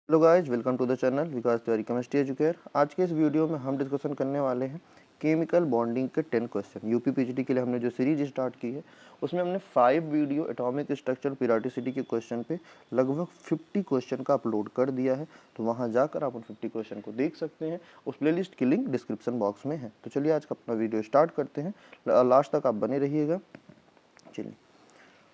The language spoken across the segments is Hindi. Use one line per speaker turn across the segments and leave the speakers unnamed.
Hello guys, welcome to the channel Vikas Tiwari chemistry Educare. आज के इस वीडियो में हम डिस्कशन करने वाले हैं केमिकल बॉन्डिंग के 10 क्वेश्चन। यूपी पीजीटी के लिए हमने जो सीरीज स्टार्ट की है उसमें हमने 5 वीडियो एटॉमिक स्ट्रक्चर पीरियोडिसिटी के क्वेश्चन पे लगभग 50 क्वेश्चन का अपलोड कर दिया है। तो वहाँ जाकर आप उन 50 क्वेश्चन को देख सकते हैं। उस प्लेलिस्ट की लिंक डिस्क्रिप्शन बॉक्स में है। तो चलिए आज का अपना वीडियो स्टार्ट करते हैं, लास्ट तक आप बने रहिएगा। चलिए,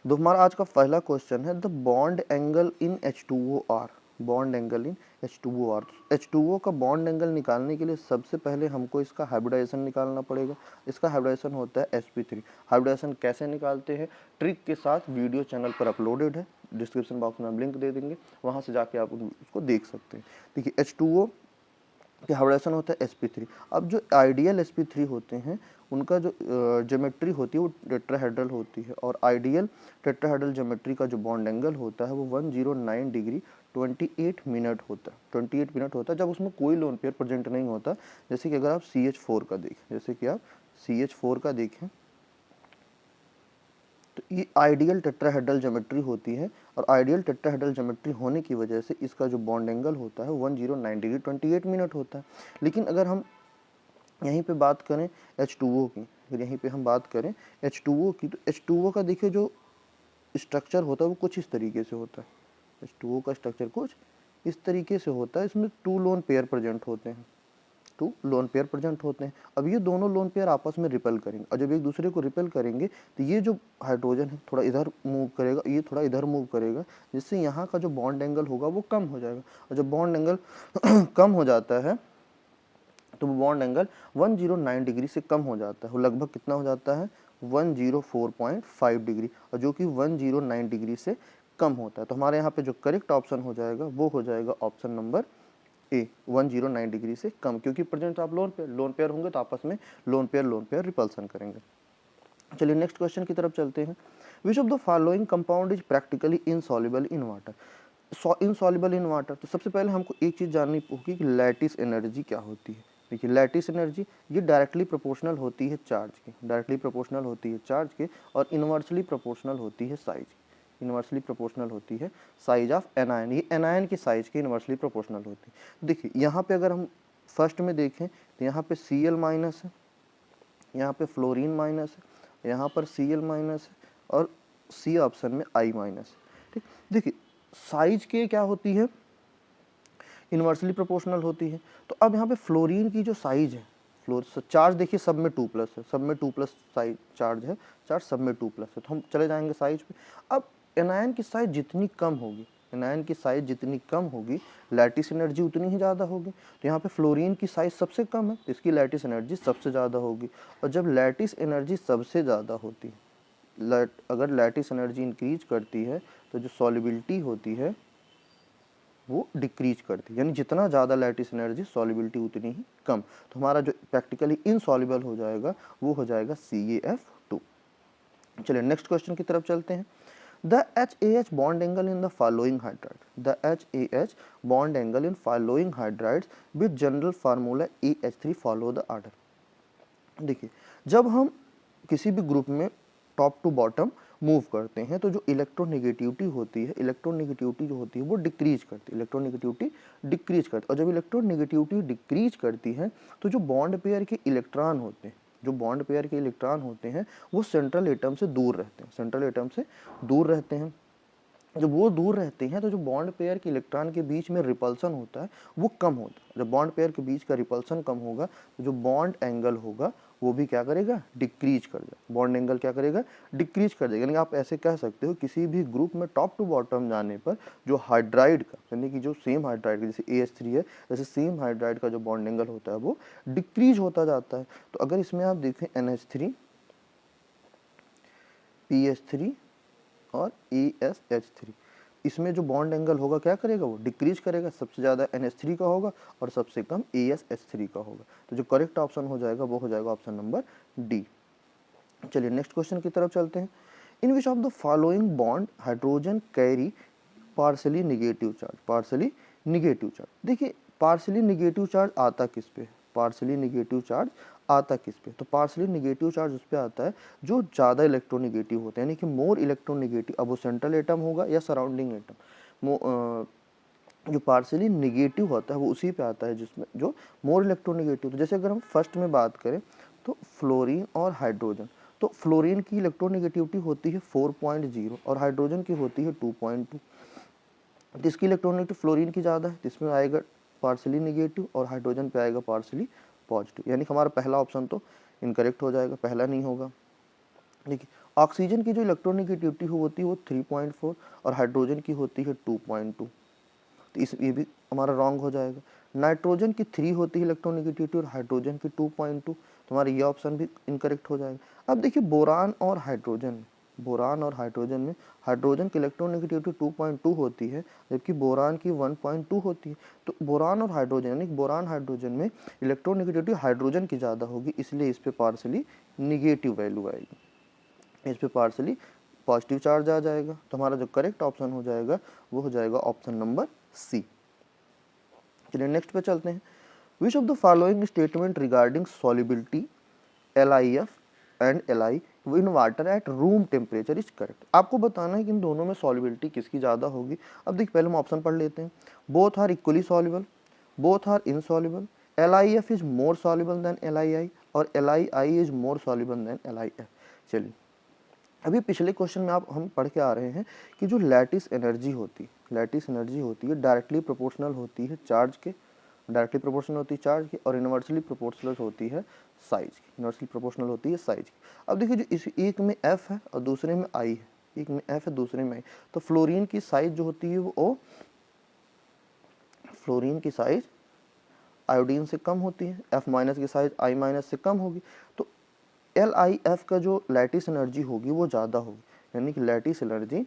तो हमारा आज का पहला क्वेश्चन है the bond angle in H2OR। Bond angle in H2OR। H2O का बॉन्ड एंगल निकालने के लिए सबसे पहले हमको इसका हाइब्रिडाइजेशन निकालना पड़ेगा। इसका हाइब्रिडाइजेशन होता है sp3। हाइब्रिडाइजेशन कैसे निकालते हैं ट्रिक के साथ वीडियो चैनल पर अपलोडेड है, डिस्क्रिप्शन बॉक्स में हम लिंक दे देंगे, वहाँ से जाके आप उसको देख सकते हैं। देखिए, H2O कि हाइब्रिडाइजेशन होता है sp3। अब जो आइडियल sp3 होते हैं उनका जो ज्योमेट्री होती है वो टेट्राहेड्रल होती है, और आइडियल टेट्राहेड्रल ज्योमेट्री का जो बॉन्ड एंगल होता है वो 109 डिग्री 28 मिनट होता है। 28 मिनट होता है जब उसमें कोई लोन पेयर प्रेजेंट नहीं होता। जैसे कि अगर आप CH4 का देखें, जैसे कि आप CH4 का देखें तो ये आइडियल टेट्राहेड्रल ज्योमेट्री होती है, और आइडियल टेट्राहेड्रल ज्योमेट्री होने की वजह से इसका जो बॉन्ड एंगल होता है 109 डिग्री 28 मिनट होता है। लेकिन अगर हम यहीं पे बात करें H2O की, अगर यहीं पे हम बात करें H2O की, तो H2O का देखिए जो स्ट्रक्चर होता है वो कुछ इस तरीके से होता है। H2O का स्ट्रक्चर कुछ इस तरीके से होता है। इसमें 2 लोन पेयर प्रेजेंट होते हैं, 2 लोन पेयर प्रेजेंट होते हैं। अब ये दोनों लोन पेयर आपस में रिपेल करेंगे, और जब एक दूसरे को रिपेल करेंगे तो ये जो हाइड्रोजन है थोड़ा इधर मूव करेगा, ये थोड़ा इधर मूव करेगा, जिससे यहाँ का जो बॉन्ड एंगल होगा वो कम हो जाएगा। और जब बॉन्ड एंगल कम हो जाता है तो वो बॉन्ड एंगल 109 डिग्री से कम हो जाता है। वो लगभग कितना हो जाता है 104.5 डिग्री, और जो कि 109 डिग्री से कम होता है। तो हमारे यहाँ पे जो करेक्ट ऑप्शन हो जाएगा वो हो जाएगा ऑप्शन नंबर ए, 109 डिग्री से कम, क्योंकि प्रेजेंट आप लोन पेयर होंगे तो आपस में लोन पेयर रिपल्सन करेंगे। चलिए नेक्स्ट क्वेश्चन की तरफ चलते हैं। विच of the following compound is practically insoluble in water. Insoluble in water, तो सबसे पहले हमको एक चीज़ जाननी होगी कि लैटिस एनर्जी क्या होती है। देखिए, लैटिस एनर्जी ये डायरेक्टली प्रोपोर्शनल होती है चार्ज के, डायरेक्टली प्रोपोर्शनल होती है चार्ज के, और इनवर्सली प्रोपोर्शनल होती है साइज की। इनवर्सली प्रोपोर्शनल होती है साइज ऑफ एनायन, ये एनायन की साइज के इनवर्सली प्रोपोर्शनल होती है। देखिए यहाँ पे अगर हम फर्स्ट में देखें तो यहाँ पे Cl माइनस है, यहाँ पे फ्लोरीन माइनस है, यहाँ पर Cl माइनस है, और सी ऑप्शन में I माइनस है। ठीक, देखिए साइज के क्या होती है इनवर्सली प्रोपोर्शनल होती है। तो अब यहाँ पे फ्लोरीन की जो साइज है, चार्ज देखिए सब में 2+ है, सब में 2+ साइज चार्ज है, चार्ज सब में 2+ है, तो हम चले जाएंगे साइज पे। अब एनायन की साइज जितनी कम होगी, एनायन की साइज जितनी कम होगी लैटिस एनर्जी उतनी ही ज़्यादा होगी। तो यहाँ पे फ्लोरीन की साइज सबसे कम है, इसकी लैटिस एनर्जी सबसे ज़्यादा होगी। और जब लैटिस एनर्जी सबसे ज़्यादा होती है, अगर लैटिस एनर्जी इंक्रीज करती है तो जो सॉल्युबिलिटी होती है वो डिक्रीज करती है, यानी जितना ज़्यादा लैटिस एनर्जी सॉल्युबिलिटी उतनी ही कम। तो हमारा जो प्रैक्टिकली इनसॉल्युबल हो जाएगा वो हो जाएगा CaF2। चलिए नेक्स्ट क्वेश्चन की तरफ चलते हैं। The HAH bond angle in the following hydride, the HAH bond angle in following hydrides with general formula AH3 follow the order. देखिए, जब हम किसी भी ग्रुप में टॉप टू बॉटम मूव करते हैं तो जो इलेक्ट्रोनेगेटिविटी होती है, इलेक्ट्रोनेगेटिविटी जो होती है वो डिक्रीज करती है, इलेक्ट्रोनेगेटिविटी डिक्रीज करती है। और जब इलेक्ट्रोनेगेटिविटी डिक्रीज करती है तो जो बॉन्ड पेयर के इलेक्ट्रॉन होते हैं, जो बॉन्ड पेयर के इलेक्ट्रॉन होते हैं वो सेंट्रल एटम से दूर रहते हैं, सेंट्रल एटम से दूर रहते हैं। जब वो दूर रहते हैं तो जो बॉन्ड पेयर के इलेक्ट्रॉन के बीच में रिपल्सन होता है वो कम होता है। जब बॉन्ड पेयर के बीच का रिपल्सन कम होगा तो जो बॉन्ड एंगल होगा वो भी क्या करेगा डिक्रीज कर जाएगा, बॉन्ड एंगल क्या करेगा डिक्रीज कर देगा। यानी आप ऐसे कह सकते हो किसी भी ग्रुप में टॉप टू बॉटम जाने पर जो हाइड्राइड का, यानी कि जो सेम हाइड्राइड का जैसे AH3 है, जैसे सेम हाइड्राइड का जो बॉन्ड एंगल होता है वो डिक्रीज होता जाता है। तो अगर इसमें आप देखें NH3 PH3 और ASH3, इसमें जो बॉन्ड एंगल होगा क्या करेगा वो डिक्रीज करेगा, सबसे ज़्यादा NH3 का होगा और सबसे कम ASH3 का होगा। तो जो करेक्ट ऑप्शन हो जाएगा वो हो जाएगा ऑप्शन नंबर डी। चलिए नेक्स्ट क्वेश्चन की तरफ चलते हैं। In which of the following bond hydrogen carry partially negative charge, partially negative charge. देखिए पार्सली निगेटिव चार्ज आता किस पे, पार्सली निगेटिव चार्ज आता किस पे, तो पार्सली निगेटिव चार्ज उस पे आता है जो ज़्यादा इलेक्ट्रोनिगेटिव होते हैं, यानी कि मोर इलेक्ट्रोनिगेटिव। अब वो सेंट्रल एटम होगा या सराउंडिंग एटम, जो पार्शियली निगेटिव होता है वो उसी पे आता है जिसमें जो मोर इलेक्ट्रोनेगेटिव। तो जैसे अगर हम फर्स्ट में बात करें तो फ्लोरीन और हाइड्रोजन, तो फ्लोरीन की इलेक्ट्रोनेगेटिविटी होती है 4.0 और हाइड्रोजन की होती है 2.2। तो इसकी इलेक्ट्रोनेगेटिव फ्लोरीन की ज़्यादा है, जिसमें आएगा पार्शियली निगेटिव और हाइड्रोजन पे आएगा पार्शियली पॉजिटिव, यानी हमारा पहला ऑप्शन तो इनकरेक्ट हो जाएगा, पहला नहीं होगा। देखिए ऑक्सीजन की जो इलेक्ट्रोनेगेटिविटी होती है वो 3.4 और हाइड्रोजन की होती है 2.2, तो ये भी हमारा रॉन्ग हो जाएगा। नाइट्रोजन की 3 होती है इलेक्ट्रोनेगेटिविटी और हाइड्रोजन की 2.2, तो हमारा ये ऑप्शन भी इनकरेक्ट हो जाएगा। अब देखिए बोरान और हाइड्रोजन में हाइड्रोजन की इलेक्ट्रोनेगेटिविटी 2.2 होती है, जबकि बोरान की 1.2 होती है। तो बोरान और हाइड्रोजन यानी बोरान हाइड्रोजन में इलेक्ट्रोनेगेटिविटी हाइड्रोजन की ज़्यादा होगी, इसलिए इस पर पार्शियली निगेटिव वैल्यू आएगी, इस पे पार्शियली पॉजिटिव चार्ज आ जाएगा। तो हमारा जो करेक्ट ऑप्शन हो जाएगा वो हो जाएगा ऑप्शन नंबर सी। चलिए नेक्स्ट पे चलते हैं। विच of the following statement regarding solubility LiF and Li in water at room temperature is correct. आपको बताना है कि इन दोनों में सॉल्युबिलिटी किसकी ज़्यादा होगी। अब देखिए पहले हम ऑप्शन पढ़ लेते हैं। Both are equally soluble, both are insoluble, LiF is more soluble than LiI और LiI is more soluble than LiF। चलिए अभी पिछले क्वेश्चन में हम पढ़ के आ रहे हैं कि जो लैटिस एनर्जी होती है डायरेक्टली प्रोपोर्शनल होती है चार्ज के, और इनवर्सली प्रोपोर्शनल होती है साइज की। अब देखिए जो इस एक में F है और दूसरे में I है, तो फ्लोरीन की साइज जो होती है वो फ्लोरीन की साइज आयोडीन से कम होती है, F माइनस की साइज I माइनस से कम होगी, तो LiF का जो लैटिस एनर्जी होगी वो ज़्यादा होगी, यानी कि लैटिस एनर्जी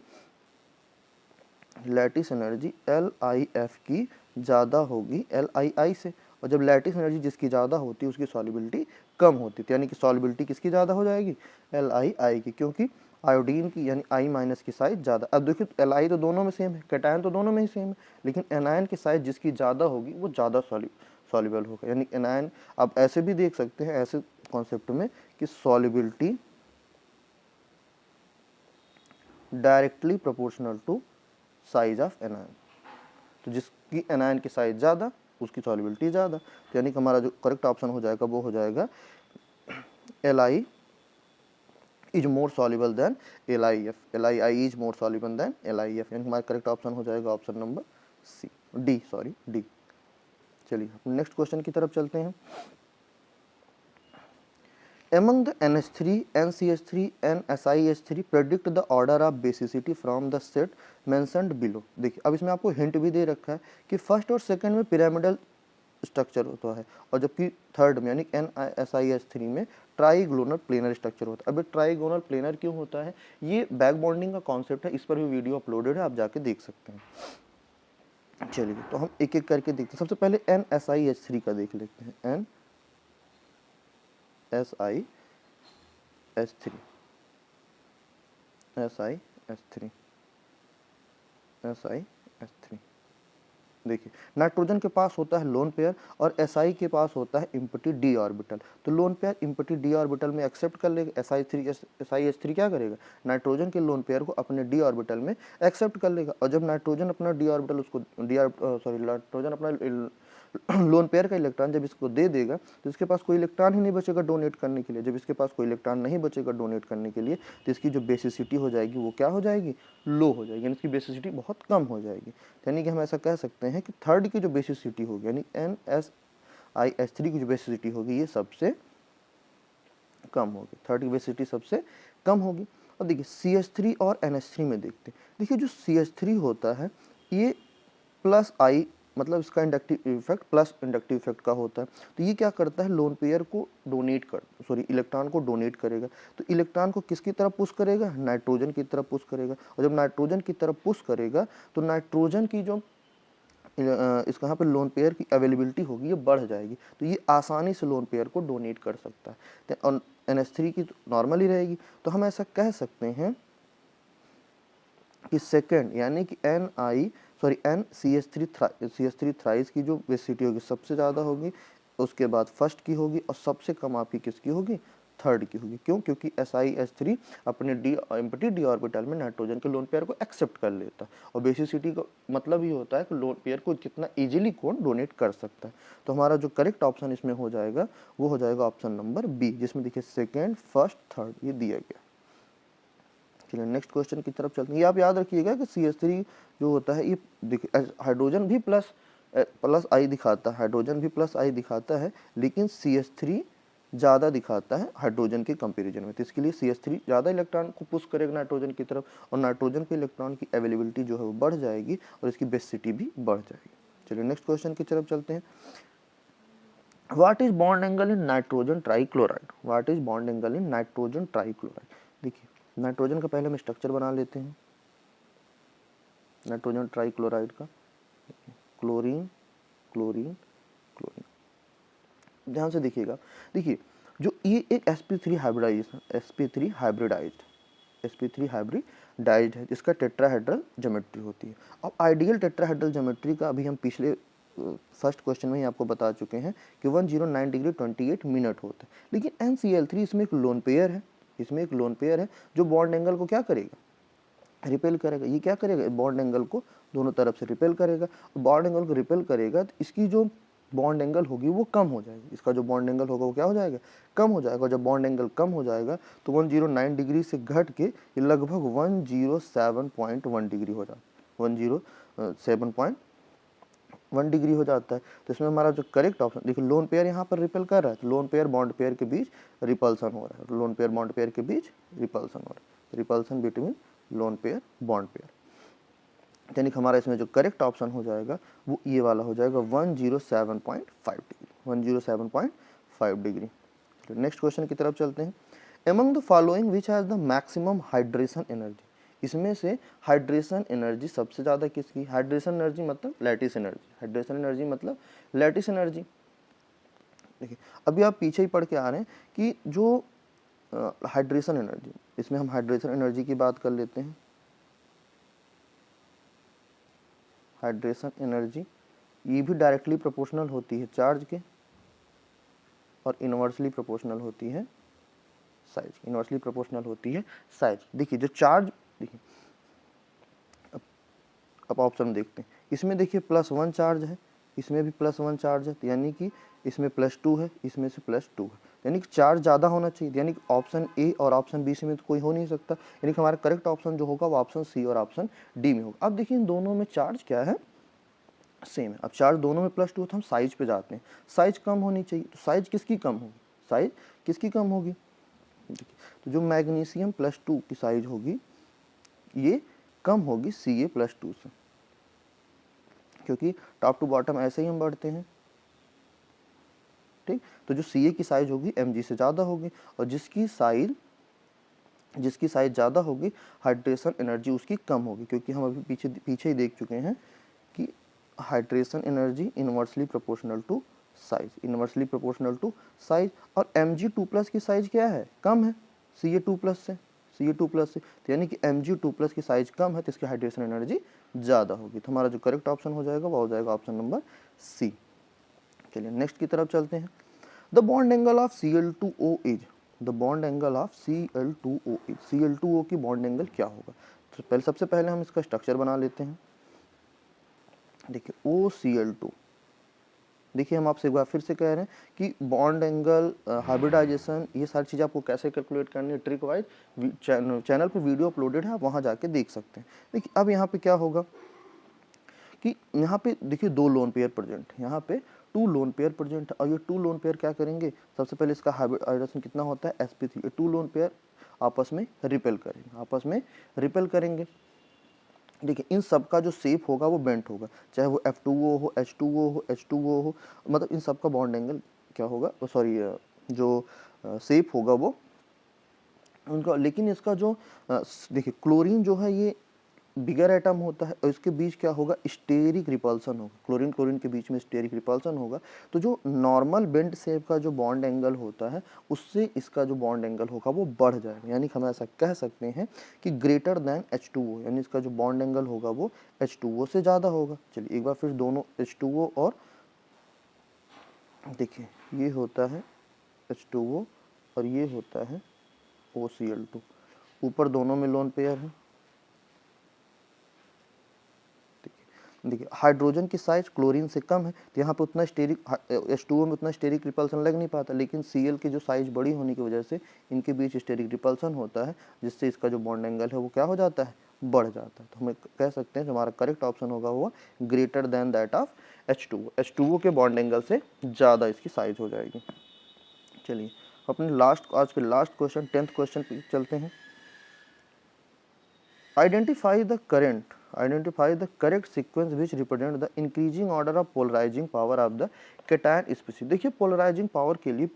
LiF की ज़्यादा होगी LiI से। और जब लैटिस एनर्जी जिसकी ज़्यादा होती है उसकी सॉल्युबिलिटी कम होती है, यानी कि सॉल्युबिलिटी किसकी ज़्यादा हो जाएगी LiI की, क्योंकि आयोडीन की यानी I माइनस की साइज ज़्यादा। अब देखिए Li तो दोनों में सेम है, कैटायन तो दोनों में ही सेम है, लेकिन एनायन की साइज जिसकी ज़्यादा होगी वो ज़्यादा सॉल्युबल होगा, यानी एनायन। आप ऐसे भी देख सकते हैं ऐसे कॉन्सेप्ट में कि solubility directly proportional to size of anion, तो जिसकी एनायन की साइज ज़्यादा उसकी सॉल्युबिलिटी ज़्यादा, तो यानी कि हमारा जो करेक्ट ऑप्शन हो जाएगा वो हो जाएगा Li is more soluble than LiF, LiI is more soluble than LiF, यानी हमारा करेक्ट ऑप्शन हो जाएगा ऑप्शन नंबर डी। चलिए नेक्स्ट क्वेश्चन की तरफ चलते हैं। Among the NH3, NCH3 and SiH3 predict the order of basicity from the set mentioned below। देखिए अब इसमें आपको हिंट भी दे रखा है कि फर्स्ट और सेकंड में पिरामिडल स्ट्रक्चर होता है और जबकि थर्ड में यानी NSiH3 में ट्राइगोनल प्लेनर स्ट्रक्चर होता है। अब ट्राइगोनल प्लेनर क्यों होता है, ये बैक बॉन्डिंग का कॉन्सेप्ट है, इस पर भी वीडियो अपलोडेड है, आप जाके देख सकते हैं। चलिए तो हम एक एक करके देखते हैं। सबसे पहले NSiH3 का देख लेते हैं। SiH3 देखिए नाइट्रोजन के पास होता है लोन पेयर और Si के पास होता है इम्पटी डी ऑर्बिटल, तो lone pair empty D orbital में एक्सेप्ट कर लेगा। SiH3 क्या करेगा, नाइट्रोजन के लोन पेयर को अपने डी ऑर्बिटल में एक्सेप्ट कर लेगा, और जब नाइट्रोजन अपना डी ऑर्बिटल उसको नाइट्रोजन अपना लोन पेयर का इलेक्ट्रॉन जब इसको दे देगा तो इसके पास कोई इलेक्ट्रॉन ही नहीं बचेगा डोनेट करने के लिए। जब इसके पास कोई इलेक्ट्रॉन नहीं बचेगा डोनेट करने के लिए तो इसकी जो बेसिसिटी हो जाएगी वो क्या हो जाएगी, लो हो जाएगी, यानी इसकी बेसिसिटी बहुत कम हो जाएगी। यानी कि हम ऐसा कह सकते हैं कि थर्ड की जो बेसिसिटी होगी यानी NSiH3 की जो बेसिसिटी होगी ये सबसे कम होगी, थर्ड की बेसिसिटी सबसे कम होगी। और देखिए CH3 और NH3 में देखते हैं। देखिए जो CH3 होता है ये प्लस I मतलब इसका inductive effect plus inductive effect का होता है, तो ये क्या करता है लोन पेयर को इलेक्ट्रॉन को डोनेट करेगा। तो इलेक्ट्रॉन को किसकी तरफ पुश करेगा, नाइट्रोजन की तरफ पुश करेगा, और जब नाइट्रोजन की तरफ पुश करेगा तो नाइट्रोजन की जो इस कहाँ पे लोन पेयर की अवेलेबिलिटी होगी ये बढ़ जाएगी, तो ये आसानी से लोन पेयर को डोनेट कर सकता है। और NH3 की नॉर्मल ही रहेगी, तो हम ऐसा कह सकते हैं कि सेकेंड यानी कि NCH3 थ्राइस की जो बेसिसिटी होगी सबसे ज़्यादा होगी, उसके बाद फर्स्ट की होगी और सबसे कम आपकी किसकी होगी, थर्ड की होगी। क्यों? क्योंकि SiH3 अपने एम्प्टी डी ऑर्बिटल में नाइट्रोजन के लोन पेयर को एक्सेप्ट कर लेता है, और बेसिसिटी का मतलब ये होता है कि लोन पेयर को कितना इजीली कौन डोनेट कर सकता है। तो हमारा जो करेक्ट ऑप्शन इसमें हो जाएगा वो हो जाएगा ऑप्शन नंबर बी, जिसमें देखिए सेकेंड, फर्स्ट, थर्ड ये दिया गया। चलिए नेक्स्ट क्वेश्चन की तरफ चलते हैं। ये आप याद रखिएगा कि CH3 जो होता है ये देखिए हाइड्रोजन भी प्लस आई दिखाता है, हाइड्रोजन भी प्लस आई दिखाता है, लेकिन CH3 ज़्यादा दिखाता है हाइड्रोजन के कंपैरिजन में। तो इसके लिए CH3 ज़्यादा इलेक्ट्रॉन को पुश करेगा नाइट्रोजन की तरफ, और नाइट्रोजन के इलेक्ट्रॉन की अवेलेबिलिटी जो है वो बढ़ जाएगी और इसकी बेसिसिटी भी बढ़ जाएगी। चलिए नेक्स्ट क्वेश्चन की तरफ चलते हैं। What is bond angle in nitrogen trichloride? What is bond angle in nitrogen trichloride? देखिए नाइट्रोजन का पहले हम स्ट्रक्चर बना लेते हैं, नाइट्रोजन ट्राइक्लोराइड का, क्लोरीन क्लोरीन क्लोरीन। ध्यान से देखिएगा, देखिए जो ये एक sp3 हाइब्रिडाइजेशन, sp3 हाइब्रिडाइज्ड है, जिसका टेट्राहेड्रल ज्योमेट्री होती है। अब आइडियल टेट्राहेड्रल ज्योमेट्री का अभी हम पिछले फर्स्ट क्वेश्चन में ही आपको बता चुके हैं कि 109 डिग्री 28 मिनट होता है, लेकिन NCl3 इसमें एक लोन पेयर है, इसमें एक लोन पेयर है जो बॉन्ड एंगल को क्या करेगा, रिपेल करेगा। ये क्या करेगा, बॉन्ड एंगल को दोनों तरफ से रिपेल करेगा। बॉन्ड एंगल को रिपेल करेगा तो इसकी जो बॉन्ड एंगल होगी वो कम हो जाएगी, इसका जो बॉन्ड एंगल होगा वो क्या हो जाएगा, कम हो जाएगा। जब बॉन्ड एंगल कम हो जाएगा तो 109 डिग्री से घट के ये लगभग 107.1 डिग्री हो जाता है, 107.1 डिग्री हो जाता है। तो इसमें हमारा जो करेक्ट ऑप्शन देखिए, लोन पेयर यहाँ पर रिपेल कर रहा है, तो लोन पेयर बॉन्ड पेयर के बीच रिपल्सन हो रहा है, लोन पेयर बॉन्ड पेयर के बीच रिपल्सन हो रहा है, repulsion between lone pair bond pair. यानी कि हमारा इसमें जो करेक्ट ऑप्शन हो जाएगा वो ये वाला हो जाएगा 107.5 डिग्री, 107.5 डिग्री। नेक्स्ट क्वेश्चन की तरफ चलते हैं। Among the following which has the maximum hydration energy? इसमें से हाइड्रेशन एनर्जी सबसे ज़्यादा किसकी? हाइड्रेशन एनर्जी मतलब लैटिस एनर्जी, हाइड्रेशन एनर्जी मतलब लैटिस एनर्जी। देखिए अभी आप पीछे ही पढ़ के आ रहे हैं कि जो हाइड्रेशन एनर्जी, इसमें हम हाइड्रेशन एनर्जी की बात कर लेते हैं। हाइड्रेशन एनर्जी ये भी डायरेक्टली प्रोपोर्शनल होती है चार्ज के, और इनवर्सली प्रोपोर्शनल होती है साइज, इनवर्सली प्रोपोर्शनल होती है साइज। देखिए जो चार्ज, देखिए अब ऑप्शन देखते हैं, इसमें देखिए +1 चार्ज है, इसमें भी +1 चार्ज है, तो यानी कि इसमें +2 है, इसमें से +2 है, यानी कि चार्ज ज़्यादा होना चाहिए, यानी कि ऑप्शन ए और ऑप्शन बी से में तो कोई हो नहीं सकता, यानी कि हमारा करेक्ट ऑप्शन जो होगा वो ऑप्शन सी और ऑप्शन डी में होगा। अब देखिए इन दोनों में चार्ज क्या है, सेम है। अब चार्ज दोनों में +2 तो हम साइज पे जाते हैं, साइज कम होनी चाहिए, तो साइज किसकी कम होगी, साइज किसकी कम होगी, तो जो मैग्नीशियम +2 की साइज होगी ये कम होगी Ca+2 से, क्योंकि टॉप टू बॉटम ऐसे ही हम बढ़ते हैं, ठीक। तो जो Ca की साइज होगी Mg से ज़्यादा होगी, और जिसकी साइज ज़्यादा होगी हाइड्रेशन एनर्जी उसकी कम होगी, क्योंकि हम अभी पीछे ही देख चुके हैं कि hydration energy inversely proportional to size, inversely proportional to size. और Mg2+ की साइज क्या है, कम है Ca2+ से, Ca2+ से, तो यानी कि Mg2+ की साइज कम है तो इसकी हाइड्रेशन एनर्जी ज़्यादा होगी। तो हमारा जो करेक्ट ऑप्शन हो जाएगा वो हो जाएगा ऑप्शन नंबर सी। चलिए नेक्स्ट की तरफ चलते हैं। The bond angle of Cl2O is, the bond angle of Cl2O is, Cl2O की बॉन्ड एंगल क्या होगा? तो सबसे पहले हम इसका स्ट्रक्चर बना लेते हैं। देखिए OCl2, देखिए हम आपसे एक बार फिर से कह रहे हैं कि बॉन्ड एंगल, हाइब्रिडाइजेशन, ये सारी चीज़ें आपको कैसे कैलकुलेट करनी है ट्रिक वाइज चैनल पे वीडियो अपलोडेड है, आप वहाँ जाके देख सकते हैं। देखिए अब यहाँ पे क्या होगा कि यहाँ पे देखिए 2 लोन पेयर प्रेजेंट, यहाँ पे 2 लोन पेयर प्रेजेंट है, और ये 2 लोन पेयर क्या करेंगे, सबसे पहले इसका हाइब्रिडाइजेशन कितना होता है sp3, ये 2 लोन पेयर आपस में रिपेल करेंगे, आपस में रिपेल करेंगे। देखिए इन सब का जो शेप होगा वो बेंट होगा, चाहे वो F2O हो, H2O हो, H2O हो, मतलब इन सब का बॉन्ड एंगल क्या होगा, सॉरी जो शेप होगा वो उनका। लेकिन इसका जो देखिए क्लोरीन जो है ये बिगर एटम होता है, और इसके बीच क्या होगा, स्टेरिक रिपल्सन होगा, क्लोरीन क्लोरीन के बीच में स्टेरिक रिपल्सन होगा। तो जो नॉर्मल बेंट शेप का जो बॉन्ड एंगल होता है उससे इसका जो बॉन्ड एंगल होगा वो बढ़ जाएगा, यानी हम ऐसा कह सकते हैं कि ग्रेटर देन H2O, यानी इसका जो बॉन्ड एंगल होगा वो H2O से ज़्यादा होगा। चलिए एक बार फिर दोनों H2O, और देखिए ये होता है H2O और ये होता है OCl2। ऊपर दोनों में लोन पेयर है। देखिए हाइड्रोजन की साइज क्लोरीन से कम है तो यहाँ पे उतना स्टेरिक H2O में उतना स्टेरिक रिपल्सन लग नहीं पाता, लेकिन Cl की जो साइज बड़ी होने की वजह से इनके बीच स्टेरिक रिपल्सन होता है, जिससे इसका जो बॉन्ड एंगल है वो क्या हो जाता है, बढ़ जाता है। तो हमें कह सकते हैं जो हमारा करेक्ट ऑप्शन होगा वो greater than that of H2O के बॉन्ड एंगल से ज़्यादा इसकी साइज हो जाएगी। चलिए अपने आज के लास्ट क्वेश्चन 10th क्वेश्चन पे चलते हैं। Identify the correct sequence which represent the increasing order of polarizing power of the cation species। देखिए पोलराइजिंग पावर के लिए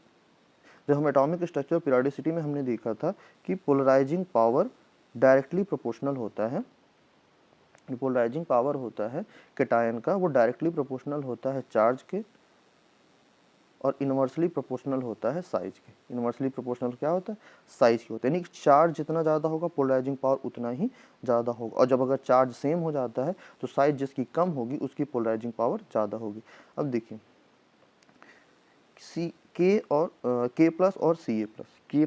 जब हम एटॉमिक स्ट्रक्चर पीरियोडिसिटी में हमने देखा था कि पोलराइजिंग पावर डायरेक्टली प्रोपोर्शनल होता है। पोलराइजिंग पावर होता है कैटायन का, वो डायरेक्टली प्रोपोर्शनल होता है चार्ज के और इनवर्सली प्रोपोर्शनल होता है साइज के। इनवर्सली प्रोपोर्शनल क्या होता है, साइज की होता है, यानी चार्ज जितना ज़्यादा होगा पोलराइजिंग पावर उतना ही ज़्यादा होगा। और जब अगर चार्ज सेम हो जाता है तो साइज जिसकी कम होगी उसकी पोलराइजिंग पावर ज़्यादा होगी। अब देखिए के प्लस और सी ए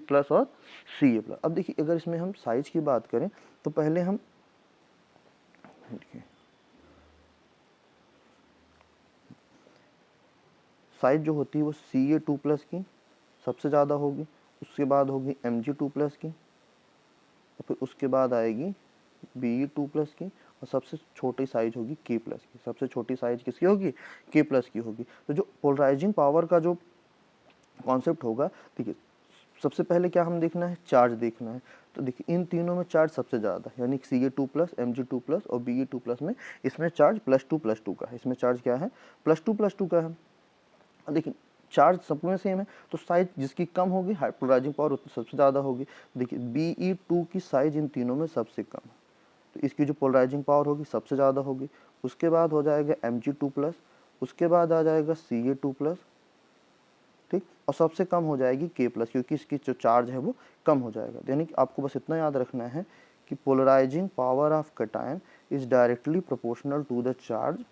प्लस। अब देखिए अगर इसमें हम साइज की बात करें तो पहले हम देखिए साइज जो होती है वो Ca2+ की सबसे ज़्यादा होगी, उसके बाद होगी Mg2+ की, और फिर उसके बाद आएगी Be2+ की, और सबसे छोटी साइज होगी K+ की। सबसे छोटी साइज किसकी होगी, K+ की होगी। तो जो पोलराइजिंग पावर का जो कॉन्सेप्ट होगा, देखिए सबसे पहले क्या हम देखना है, चार्ज देखना है। तो देखिए इन तीनों में चार्ज सबसे ज़्यादा है, यानी Ca2+, Mg2+ और Be2+ में इसमें चार्ज +2+2 का है। इसमें चार्ज क्या है, +2+2 का है। देखिए चार्ज सब में सेम है तो साइज जिसकी कम होगी पोलराइजिंग पावर उतनी सबसे ज़्यादा होगी। देखिए Be2 की साइज इन तीनों में सबसे कम है तो इसकी जो पोलराइजिंग पावर होगी सबसे ज़्यादा होगी। उसके बाद हो जाएगा Mg2+, उसके बाद आ जाएगा Ca2+, ठीक, और सबसे कम हो जाएगी K+, क्योंकि इसकी जो चार्ज है वो कम हो जाएगा। यानी कि आपको बस इतना याद रखना है कि polarising power of cation is directly proportional to the charge,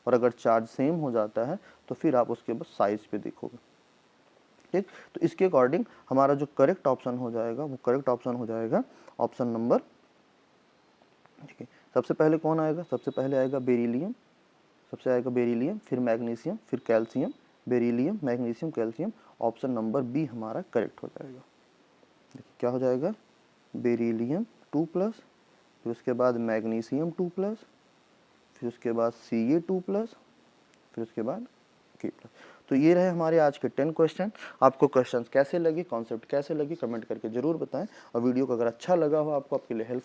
और अगर चार्ज सेम हो जाता है तो फिर आप उसके बस साइज पे देखोगे। ठीक, तो इसके अकॉर्डिंग हमारा जो करेक्ट ऑप्शन हो जाएगा वो करेक्ट ऑप्शन हो जाएगा ऑप्शन नंबर, ठीक है। सबसे पहले कौन आएगा, सबसे पहले आएगा बेरिलियम, सबसे आएगा बेरिलियम, फिर मैग्नीशियम, फिर calcium, beryllium, magnesium, calcium. Option number B हमारा करेक्ट हो जाएगा। देखिए क्या हो जाएगा, बेरिलियम 2+, फिर उसके बाद मैग्नीशियम 2+, फिर उसके बाद Ca2+, फिर उसके बाद K+। तो ये रहे हमारे आज के 10 क्वेश्चन। आपको क्वेश्चंस कैसे लगे, कॉन्सेप्ट कैसे लगे, कमेंट करके जरूर बताएं। और वीडियो को अगर अच्छा लगा हो आपको, आपके लिए हेल्प